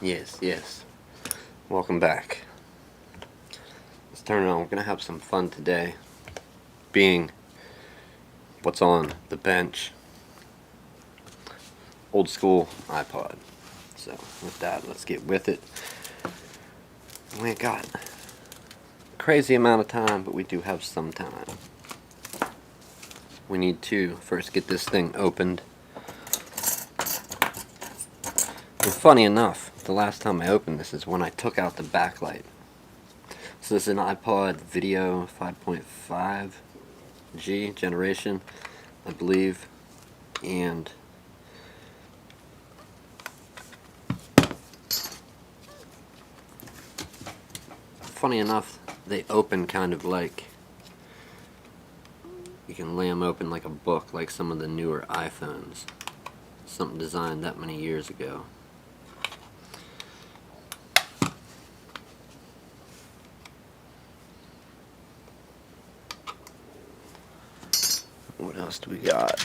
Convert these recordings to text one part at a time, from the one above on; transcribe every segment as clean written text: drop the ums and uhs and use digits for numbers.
Yes. Welcome back. Let's turn it on. We're gonna have some fun today. Being what's on the bench. Old school iPod. So with that, let's get with it. We ain't got a crazy amount of time, but we do have some time. We need to first get this thing opened. And funny enough, the last time I opened this is when I took out the backlight. So this is an iPod Video 5.5G generation, I believe, and funny enough, they open kind of like, you can lay them open like a book, like some of the newer iPhones. Something designed that many years ago. What else do we got?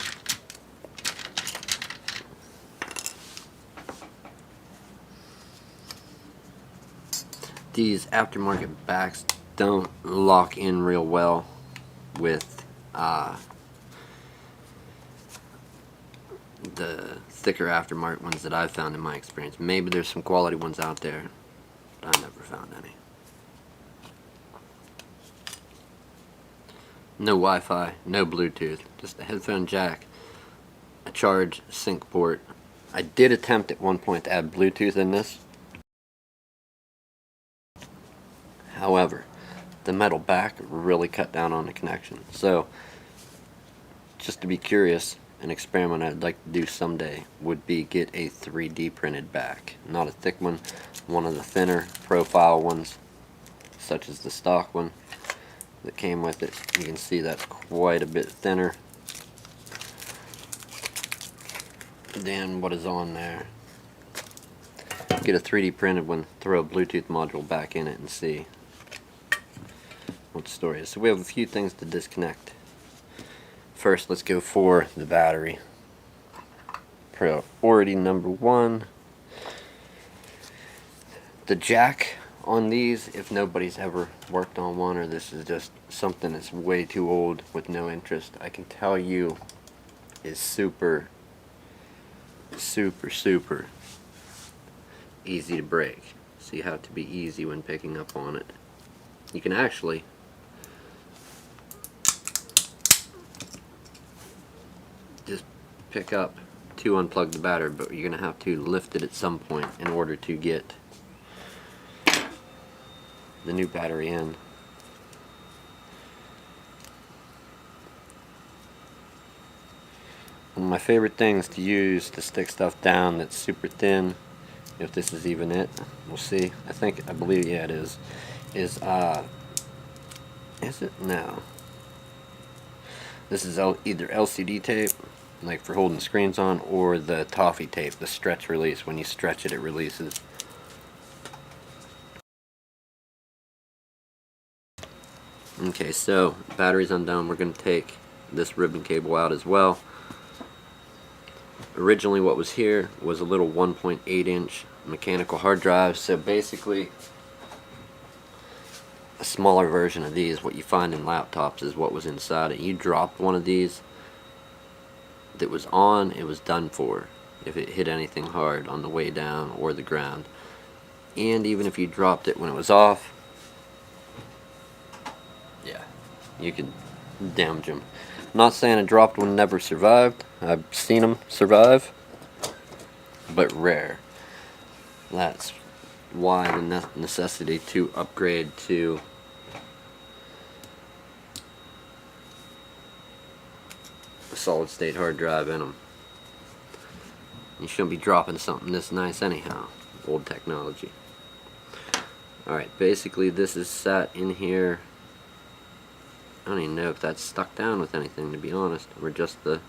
These aftermarket backs don't lock in real well with the thicker aftermarket ones that I've found in my experience. Maybe there's some quality ones out there, but I never found any. No Wi-Fi, no Bluetooth, just a headphone jack, a charge sync port. I did attempt at one point to add Bluetooth in this. However, the metal back really cut down on the connection. So, just to be curious, an experiment I'd like to do someday would be get a 3D printed back. Not a thick one, one of the thinner profile ones, such as the stock one that came with it. You can see that's quite a bit thinner than what is on there. Get a 3D printed one, throw a Bluetooth module back in it and see what the story is. So we have a few things to disconnect. First, let's go for the battery. Priority number one. The jack on these, if nobody's ever worked on one, or this is just something that's way too old with no interest, I can tell you is super easy to break. So you have to be easy when picking up on it. You can actually just pick up to unplug the battery, but you're going to have to lift it at some point in order to get the new battery in. One of my favorite things to use to stick stuff down that's super thin, if this is even it, we'll see. I believe, yeah, it is it? No. This is either LCD tape, like for holding screens on, or the toffee tape, the stretch release. When you stretch it, it releases. Okay, so battery's undone. We're going to take this ribbon cable out as well. Originally what was here was a little 1.8-inch mechanical hard drive, so basically a smaller version of these. What you find in laptops is what was inside it. You dropped one of these that was on, it was done for if it hit anything hard on the way down or the ground. And even if you dropped it when it was off, yeah, you could damage them. I'm not saying a dropped one never survived. I've seen them survive, but rare. That's why the necessity to upgrade to a solid state hard drive in them. You shouldn't be dropping something this nice anyhow. Old technology. Alright, basically this is sat in here. I don't even know if that's stuck down with anything, to be honest. Or just the...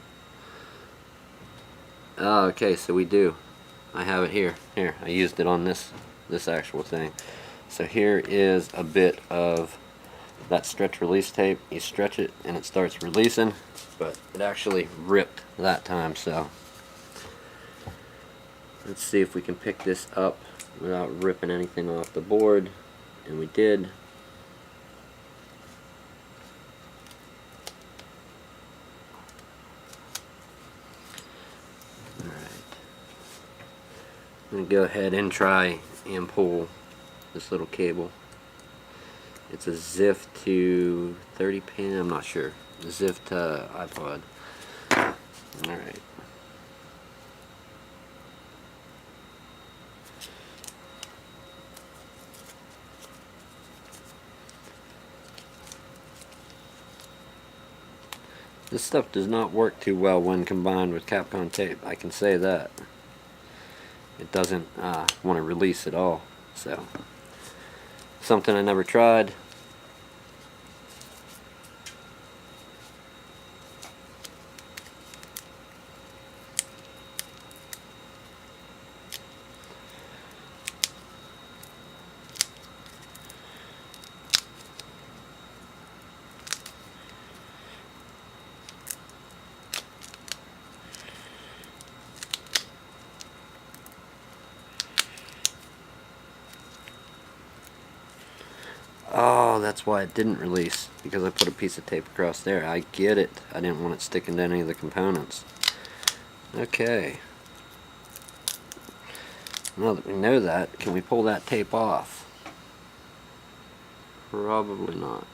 Oh, okay, so we do. I have it here. Here, I used it on this actual thing. So here is a bit of that stretch release tape. You stretch it and it starts releasing, but it actually ripped that time. So let's see if we can pick this up without ripping anything off the board, and we did. Alright. I'm going to go ahead and try and pull this little cable. It's a ZIF to 30 pin, I'm not sure. ZIF to iPod. Alright. This stuff does not work too well when combined with Capcom tape, I can say that. It doesn't want to release at all, so something I never tried. Oh, that's why it didn't release, because I put a piece of tape across there. I get it. I didn't want it sticking to any of the components. Okay. Now that we know that, can we pull that tape off? Probably not.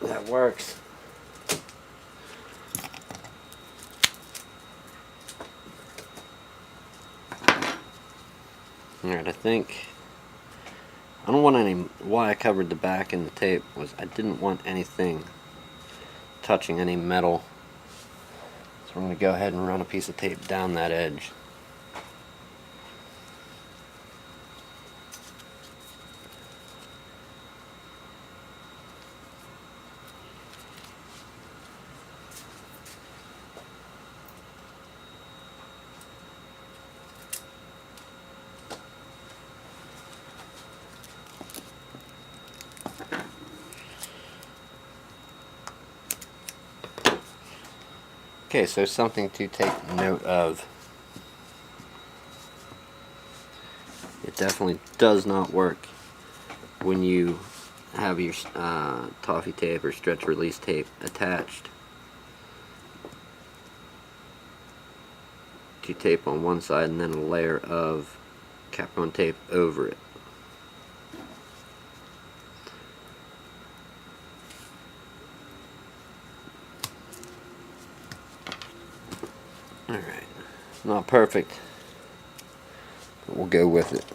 That works. Alright, I think I don't want any. Why I covered the back in the tape was I didn't want anything touching any metal. So I'm going to go ahead and run a piece of tape down that edge. Okay, so something to take note of. It definitely does not work when you have your toffee tape or stretch release tape attached to tape on one side and then a layer of Capcom tape over it. Alright, not perfect, but we'll go with it.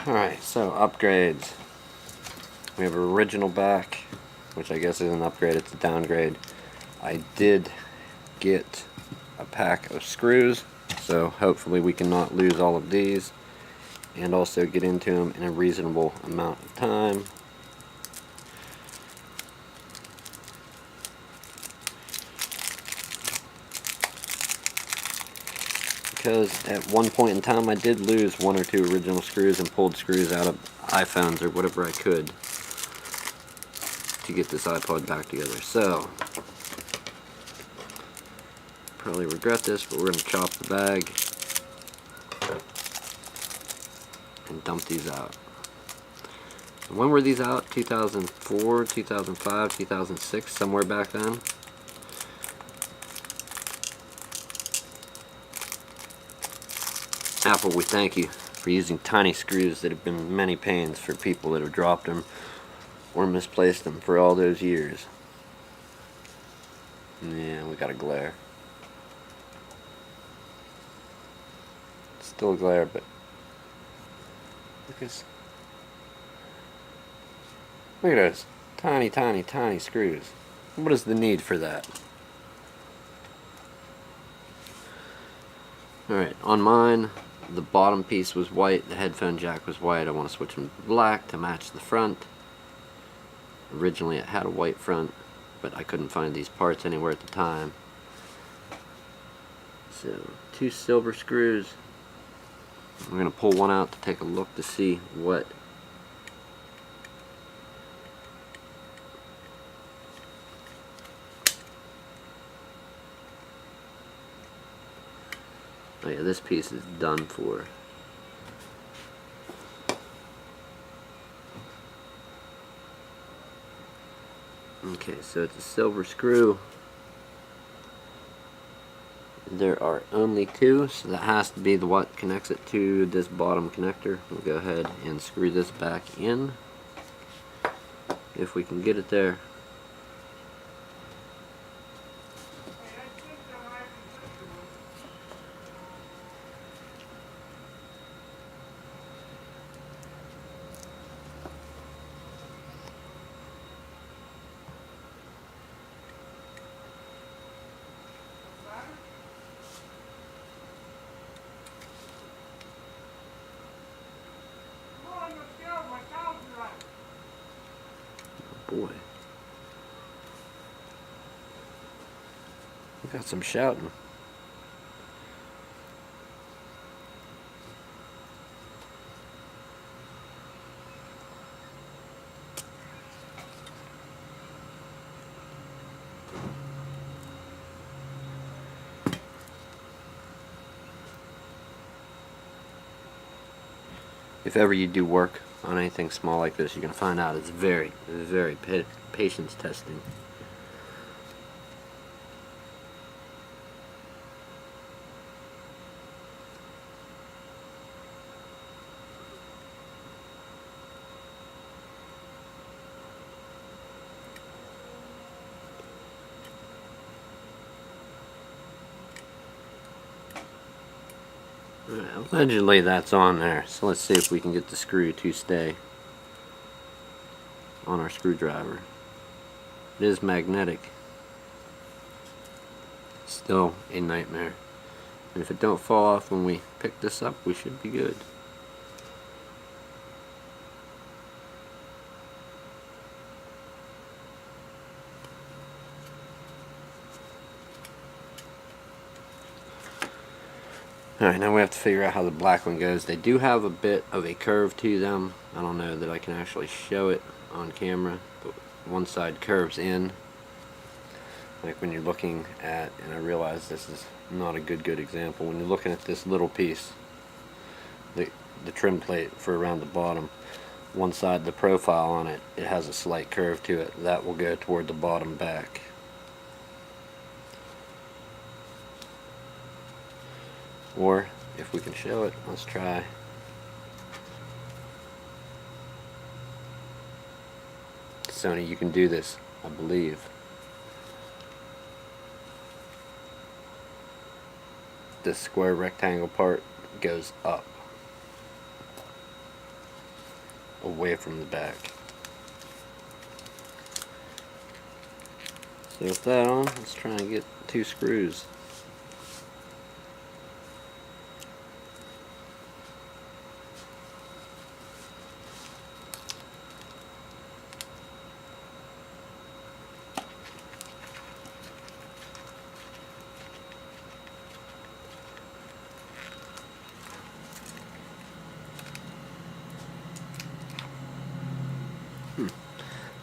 Alright, so upgrades. We have original back, which I guess is an upgrade, it's a downgrade. I did get a pack of screws, so hopefully we can not lose all of these, and also get into them in a reasonable amount of time. Because at one point in time I did lose one or two original screws and pulled screws out of iPhones or whatever I could to get this iPod back together. So, probably regret this, but we're going to chop the bag and dump these out. When were these out? 2004, 2005, 2006, somewhere back then? Apple, we thank you for using tiny screws that have been many pains for people that have dropped them or misplaced them for all those years. Yeah, we got a glare. Still a glare, but look at those tiny, tiny, tiny screws. What is the need for that? Alright, on mine, the bottom piece was white, the headphone jack was white. I want to switch them to black to match the front. Originally it had a white front, but I couldn't find these parts anywhere at the time. So 2 silver screws. We're going to pull one out to take a look to see what oh yeah, this piece is done for. Okay, so it's a silver screw. There are only 2, so that has to be the what connects it to this bottom connector. We'll go ahead and screw this back in if we can get it there. Boy, we got some shouting. If ever you do work on anything small like this, you're going to find out it's very, very patience testing. Alright, allegedly that's on there, so let's see if we can get the screw to stay on our screwdriver. It is magnetic. Still a nightmare. And if it don't fall off when we pick this up, we should be good. Alright, now we have to figure out how the black one goes. They do have a bit of a curve to them. I don't know that I can actually show it on camera, but one side curves in. Like when you're looking at, and I realize this is not a good example, when you're looking at this little piece, the trim plate for around the bottom, one side, the profile on it, it has a slight curve to it. That will go toward the bottom back. Or, if we can show it, let's try. Sony, you can do this, I believe. This square rectangle part goes up, away from the back. So with that on, let's try and get 2 screws.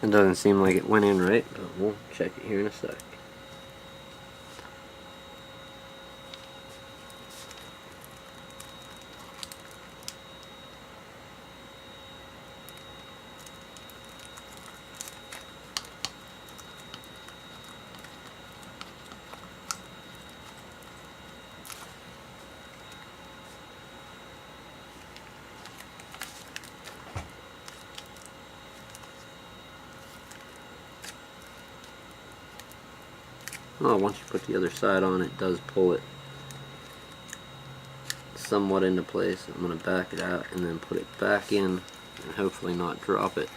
It doesn't seem like it went in right, but we'll check it here in a sec. Oh, once you put the other side on, it does pull it somewhat into place. I'm going to back it out and then put it back in and hopefully not drop it.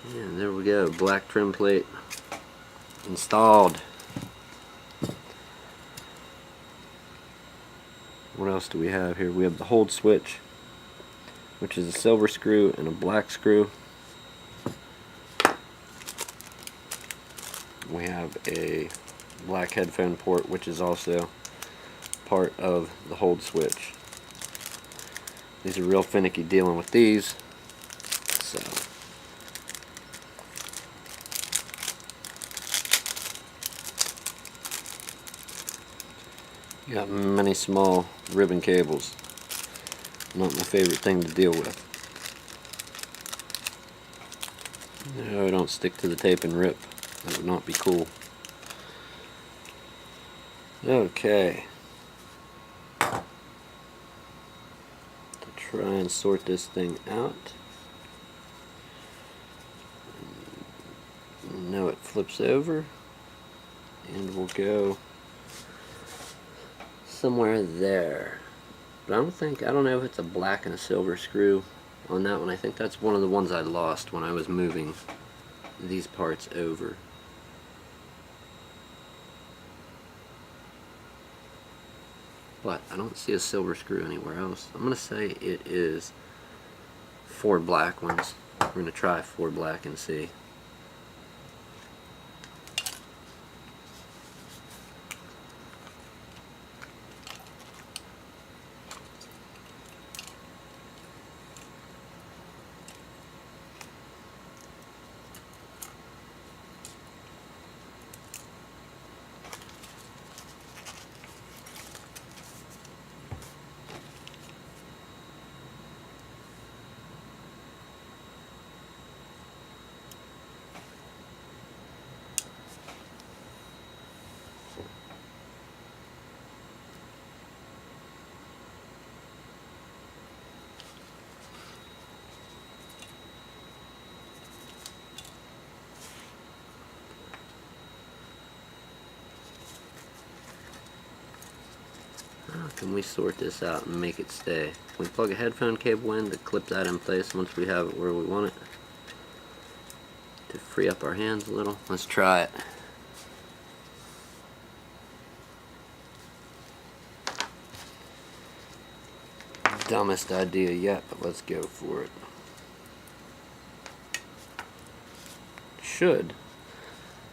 And there we go, black trim plate installed. What else do we have here? We have the hold switch, which is a silver screw and a black screw. We have a black headphone port, which is also part of the hold switch. These are real finicky dealing with these, so you got many small ribbon cables. Not my favorite thing to deal with. No, don't stick to the tape and rip. That would not be cool. Okay. To try and sort this thing out. Now it flips over, and we'll go somewhere there. But I don't know if it's a black and a silver screw on that one. I think that's one of the ones I lost when I was moving these parts over. But I don't see a silver screw anywhere else. I'm going to say it is 4 black ones. We're going to try 4 black and see. How can we sort this out and make it stay? Can we plug a headphone cable in to clip that in place once we have it where we want it? To free up our hands a little. Let's try it. Dumbest idea yet, but let's go for it. Should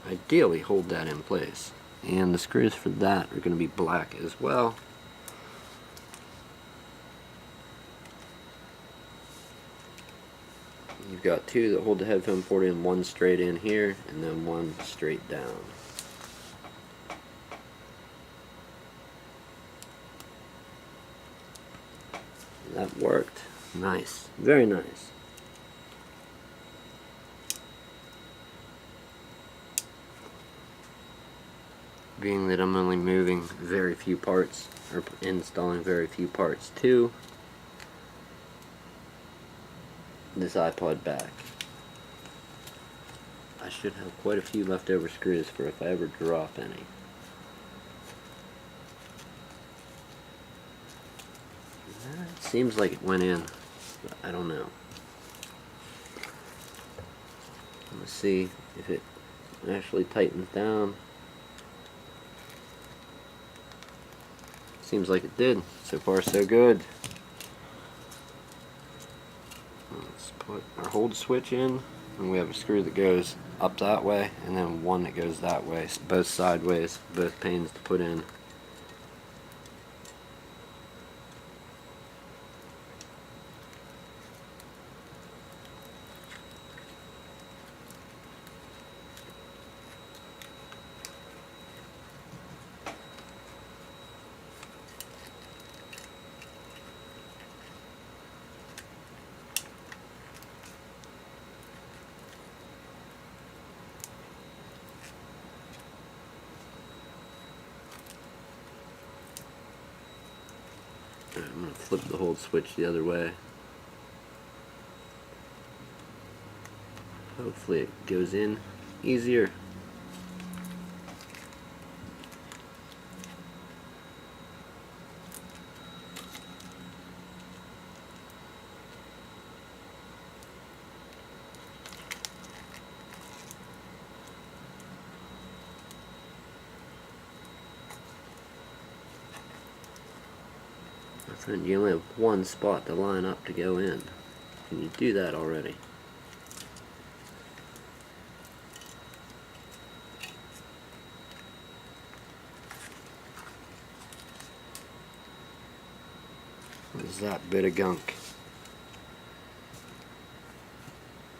ideally hold that in place. And the screws for that are going to be black as well. You've got 2 that hold the headphone port in, 1 straight in here, and then 1 straight down. That worked. Nice. Very nice. Being that I'm only moving very few parts, or installing very few parts to this iPod back, I should have quite a few leftover screws for if I ever drop any. It seems like it went in, but I don't know. Let's see if it actually tightens down. Seems like it did. So far so good. Let's put our hold switch in, and we have a screw that goes up that way and then one that goes that way, both sideways, both pins to put in. I'm going to flip the hold switch the other way. Hopefully it goes in easier. And you only have one spot to line up to go in. Can you do that already? What is that bit of gunk?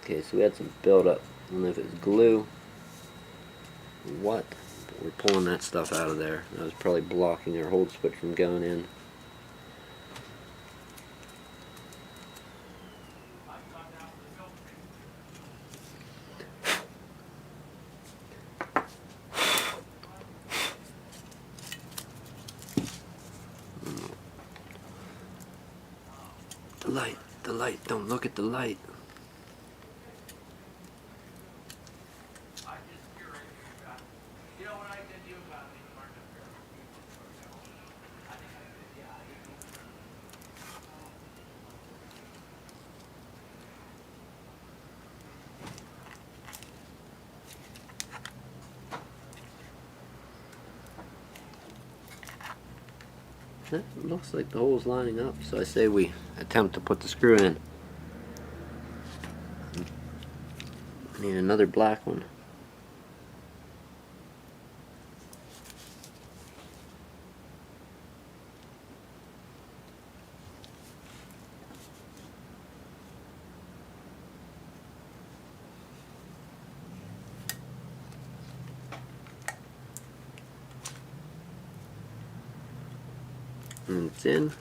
Okay, so we had some buildup. I don't know if it's glue or what, but we're pulling that stuff out of there. That was probably blocking our hold switch from going in. The light, don't look at the light. That looks like the hole's lining up, so I say we attempt to put the screw in. I need another black one. And it's in.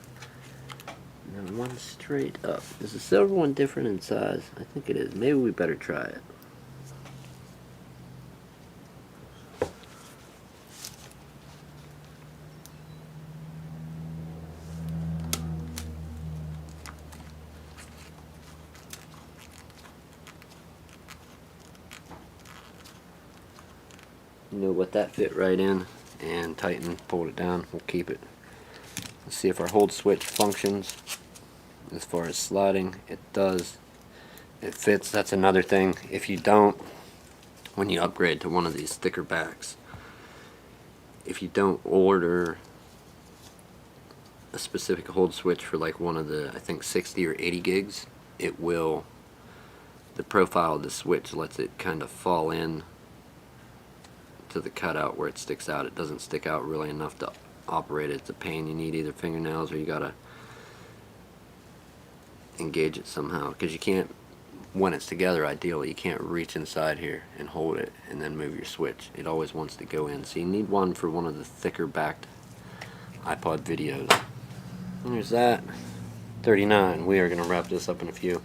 And then one straight up. Is the silver one different in size? I think it is. Maybe we better try it. You know what, that fit right in, and tighten, pulled it down. We'll keep it. Let's see if our hold switch functions. As far as sliding, it does. It fits. That's another thing. If you don't, when you upgrade to one of these thicker backs, if you don't order a specific hold switch for like one of the, I think 60 or 80 gigs, it will, the profile of the switch lets it kind of fall in to the cutout where it sticks out. It doesn't stick out really enough to operate it. It's a pain. You need either fingernails or you gotta engage it somehow, because you can't, when it's together, ideally you can't reach inside here and hold it and then move your switch. It always wants to go in, so you need one for one of the thicker backed iPod videos. There's that. 39. We are going to wrap this up in a few.